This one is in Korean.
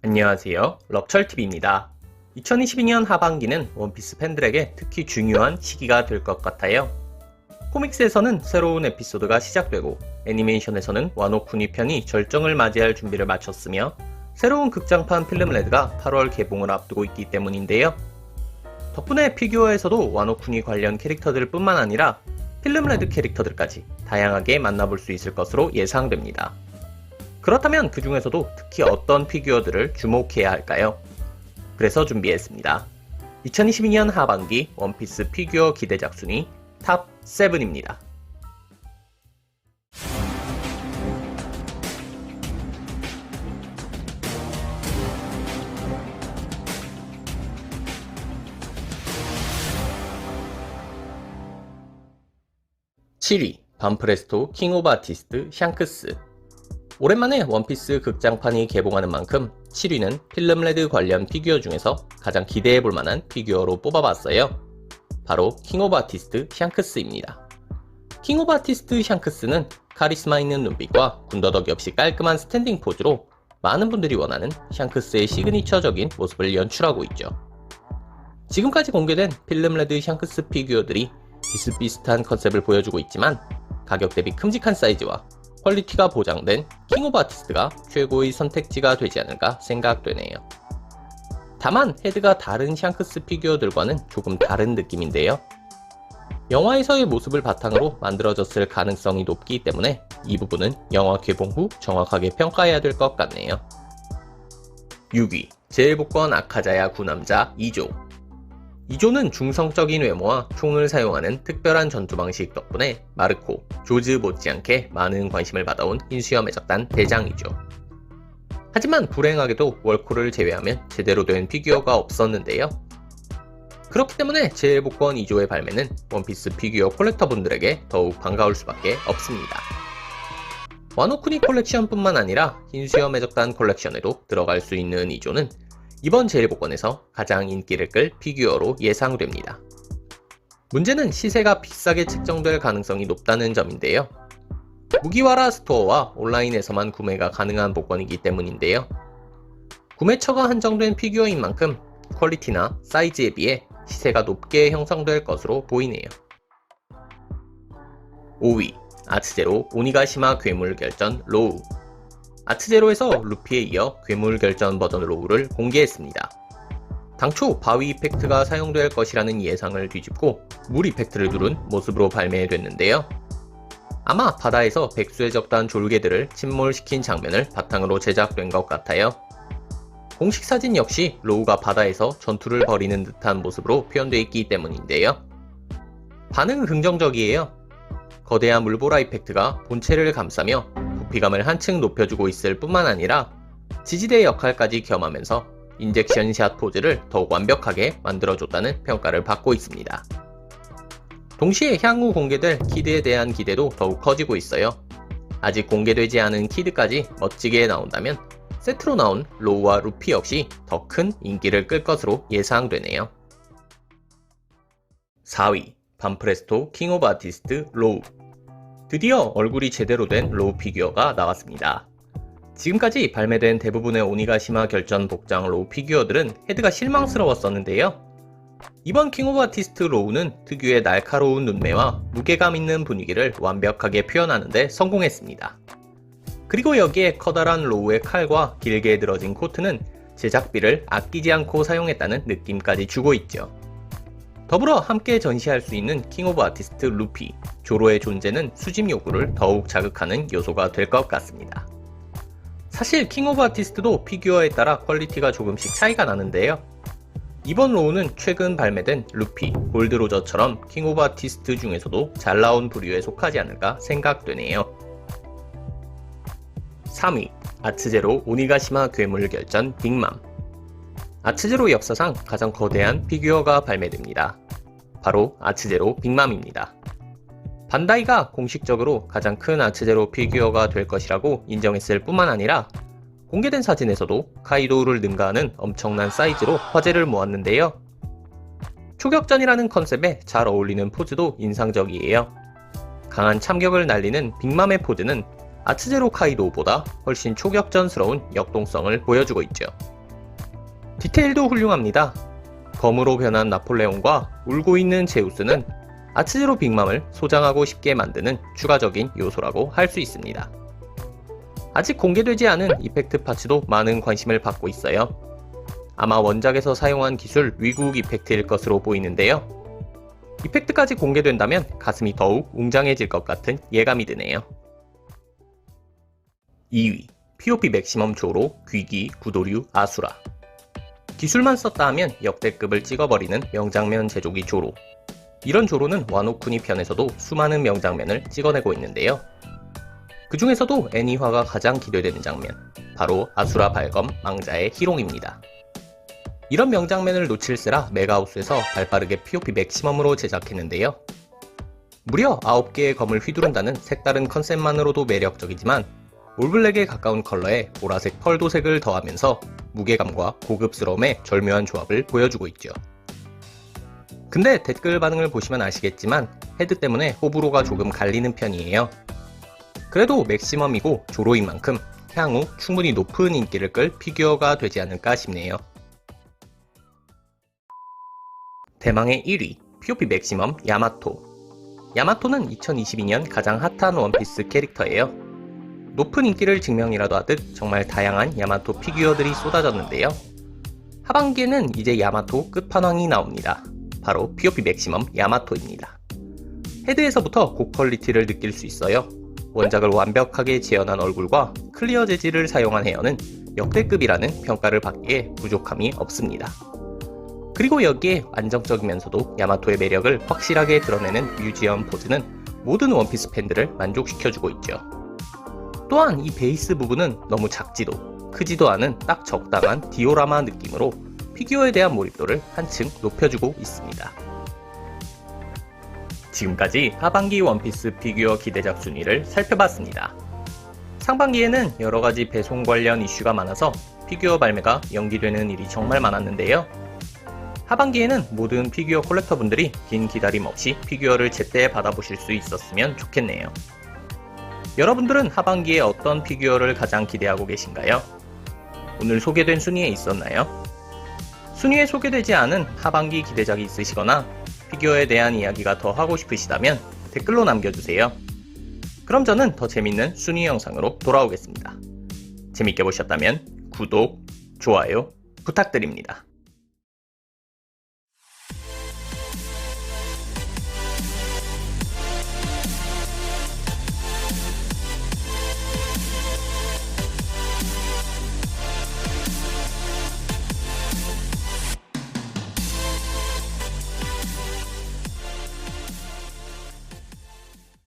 안녕하세요. 럭철TV입니다. 2022년 하반기는 원피스 팬들에게 특히 중요한 시기가 될 것 같아요. 코믹스에서는 새로운 에피소드가 시작되고 애니메이션에서는 와노쿠니 편이 절정을 맞이할 준비를 마쳤으며 새로운 극장판 필름레드가 8월 개봉을 앞두고 있기 때문인데요. 덕분에 피규어에서도 와노쿠니 관련 캐릭터들 뿐만 아니라 필름레드 캐릭터들까지 다양하게 만나볼 수 있을 것으로 예상됩니다. 그렇다면 그 중에서도 특히 어떤 피규어들을 주목해야 할까요? 그래서 준비했습니다. 2022년 하반기 원피스 피규어 기대작 순위 탑 7입니다. 7위 반프레스토 킹 오브 아티스트 샹크스. 오랜만에 원피스 극장판이 개봉하는 만큼 7위는 필름레드 관련 피규어 중에서 가장 기대해볼 만한 피규어로 뽑아봤어요. 바로 킹 오브 아티스트 샹크스입니다. 킹 오브 아티스트 샹크스는 카리스마 있는 눈빛과 군더더기 없이 깔끔한 스탠딩 포즈로 많은 분들이 원하는 샹크스의 시그니처적인 모습을 연출하고 있죠. 지금까지 공개된 필름레드 샹크스 피규어들이 비슷비슷한 컨셉을 보여주고 있지만 가격 대비 큼직한 사이즈와 퀄리티가 보장된 킹 오브 아티스트가 최고의 선택지가 되지 않을까 생각되네요. 다만 헤드가 다른 샹크스 피규어들과는 조금 다른 느낌인데요. 영화에서의 모습을 바탕으로 만들어졌을 가능성이 높기 때문에 이 부분은 영화 개봉 후 정확하게 평가해야 될 것 같네요. 6위 제일복권 아카자야 구남자 2조. 2조는 중성적인 외모와 총을 사용하는 특별한 전투 방식 덕분에 마르코, 조즈 못지않게 많은 관심을 받아온 흰수염 해적단 대장이죠. 하지만 불행하게도 월코를 제외하면 제대로 된 피규어가 없었는데요. 그렇기 때문에 제일복권 2조의 발매는 원피스 피규어 콜렉터분들에게 더욱 반가울 수밖에 없습니다. 와노쿠니 콜렉션뿐만 아니라 흰수염 해적단 콜렉션에도 들어갈 수 있는 2조는 이번 제일복권에서 가장 인기를 끌 피규어로 예상됩니다. 문제는 시세가 비싸게 책정될 가능성이 높다는 점인데요. 무기와라 스토어와 온라인에서만 구매가 가능한 복권이기 때문인데요. 구매처가 한정된 피규어인 만큼 퀄리티나 사이즈에 비해 시세가 높게 형성될 것으로 보이네요. 5위 아츠제로 오니가시마 괴물 결전 로우. 아츠제로에서 루피에 이어 괴물 결전 버전 로우를 공개했습니다. 당초 바위 이펙트가 사용될 것이라는 예상을 뒤집고 물 이펙트를 두른 모습으로 발매됐는데요. 아마 바다에서 백수의 적단 졸개들을 침몰시킨 장면을 바탕으로 제작된 것 같아요. 공식 사진 역시 로우가 바다에서 전투를 벌이는 듯한 모습으로 표현되어 있기 때문인데요. 반응은 긍정적이에요. 거대한 물보라 이펙트가 본체를 감싸며 부피감을 한층 높여주고 있을 뿐만 아니라 지지대 역할까지 겸하면서 인젝션 샷 포즈를 더욱 완벽하게 만들어줬다는 평가를 받고 있습니다. 동시에 향후 공개될 키드에 대한 기대도 더욱 커지고 있어요. 아직 공개되지 않은 키드까지 멋지게 나온다면 세트로 나온 로우와 루피 역시 더 큰 인기를 끌 것으로 예상되네요. 4위 반프레스토 킹 오브 아티스트 로우. 드디어 얼굴이 제대로 된 로우 피규어가 나왔습니다. 지금까지 발매된 대부분의 오니가시마 결전 복장 로우 피규어들은 헤드가 실망스러웠었는데요. 이번 킹 오브 아티스트 로우는 특유의 날카로운 눈매와 무게감 있는 분위기를 완벽하게 표현하는 데 성공했습니다. 그리고 여기에 커다란 로우의 칼과 길게 늘어진 코트는 제작비를 아끼지 않고 사용했다는 느낌까지 주고 있죠. 더불어 함께 전시할 수 있는 킹 오브 아티스트 루피, 조로의 존재는 수집 욕구를 더욱 자극하는 요소가 될 것 같습니다. 사실 킹 오브 아티스트도 피규어에 따라 퀄리티가 조금씩 차이가 나는데요. 이번 로우는 최근 발매된 루피, 골드로저처럼 킹 오브 아티스트 중에서도 잘 나온 부류에 속하지 않을까 생각되네요. 3위 아츠제로 오니가시마 괴물 결전 빅맘. 아츠제로 역사상 가장 거대한 피규어가 발매됩니다. 바로 아츠제로 빅맘입니다. 반다이가 공식적으로 가장 큰 아츠제로 피규어가 될 것이라고 인정했을 뿐만 아니라 공개된 사진에서도 카이도우를 능가하는 엄청난 사이즈로 화제를 모았는데요. 초격전이라는 컨셉에 잘 어울리는 포즈도 인상적이에요. 강한 참격을 날리는 빅맘의 포즈는 아츠제로 카이도우보다 훨씬 초격전스러운 역동성을 보여주고 있죠. 디테일도 훌륭합니다. 검으로 변한 나폴레옹과 울고 있는 제우스는 아츠제로 빅맘을 소장하고 싶게 만드는 추가적인 요소라고 할 수 있습니다. 아직 공개되지 않은 이펙트 파츠도 많은 관심을 받고 있어요. 아마 원작에서 사용한 기술 위국 이펙트일 것으로 보이는데요. 이펙트까지 공개된다면 가슴이 더욱 웅장해질 것 같은 예감이 드네요. 2위, POP 맥시멈 조로, 귀기, 구도류, 아수라. 기술만 썼다 하면 역대급을 찍어버리는 명장면 제조기 조로. 이런 조로는 와노쿠니 편에서도 수많은 명장면을 찍어내고 있는데요. 그 중에서도 애니화가 가장 기대되는 장면, 바로 아수라 발검 망자의 희롱입니다. 이런 명장면을 놓칠세라 메가하우스에서 발빠르게 POP 맥시멈으로 제작했는데요. 무려 9개의 검을 휘두른다는 색다른 컨셉만으로도 매력적이지만 올블랙에 가까운 컬러에 보라색 펄도색을 더하면서 무게감과 고급스러움의 절묘한 조합을 보여주고 있죠. 근데 댓글 반응을 보시면 아시겠지만 헤드 때문에 호불호가 조금 갈리는 편이에요. 그래도 맥시멈이고 조로인 만큼 향후 충분히 높은 인기를 끌 피규어가 되지 않을까 싶네요. 대망의 1위, POP 맥시멈 야마토. 야마토는 2022년 가장 핫한 원피스 캐릭터예요. 높은 인기를 증명이라도 하듯 정말 다양한 야마토 피규어들이 쏟아졌는데요. 하반기에는 이제 야마토 끝판왕이 나옵니다. 바로 POP 맥시멈 야마토입니다. 헤드에서부터 고퀄리티를 느낄 수 있어요. 원작을 완벽하게 재현한 얼굴과 클리어 재질을 사용한 헤어는 역대급이라는 평가를 받기에 부족함이 없습니다. 그리고 여기에 안정적이면서도 야마토의 매력을 확실하게 드러내는 뮤지엄 포즈는 모든 원피스 팬들을 만족시켜주고 있죠. 또한 이 베이스 부분은 너무 작지도 크지도 않은 딱 적당한 디오라마 느낌으로 피규어에 대한 몰입도를 한층 높여주고 있습니다. 지금까지 하반기 원피스 피규어 기대작 순위를 살펴봤습니다. 상반기에는 여러가지 배송 관련 이슈가 많아서 피규어 발매가 연기되는 일이 정말 많았는데요. 하반기에는 모든 피규어 콜렉터분들이 긴 기다림 없이 피규어를 제때 받아보실 수 있었으면 좋겠네요. 여러분들은 하반기에 어떤 피규어를 가장 기대하고 계신가요? 오늘 소개된 순위에 있었나요? 순위에 소개되지 않은 하반기 기대작이 있으시거나 피규어에 대한 이야기가 더 하고 싶으시다면 댓글로 남겨주세요. 그럼 저는 더 재밌는 순위 영상으로 돌아오겠습니다. 재밌게 보셨다면 구독, 좋아요 부탁드립니다.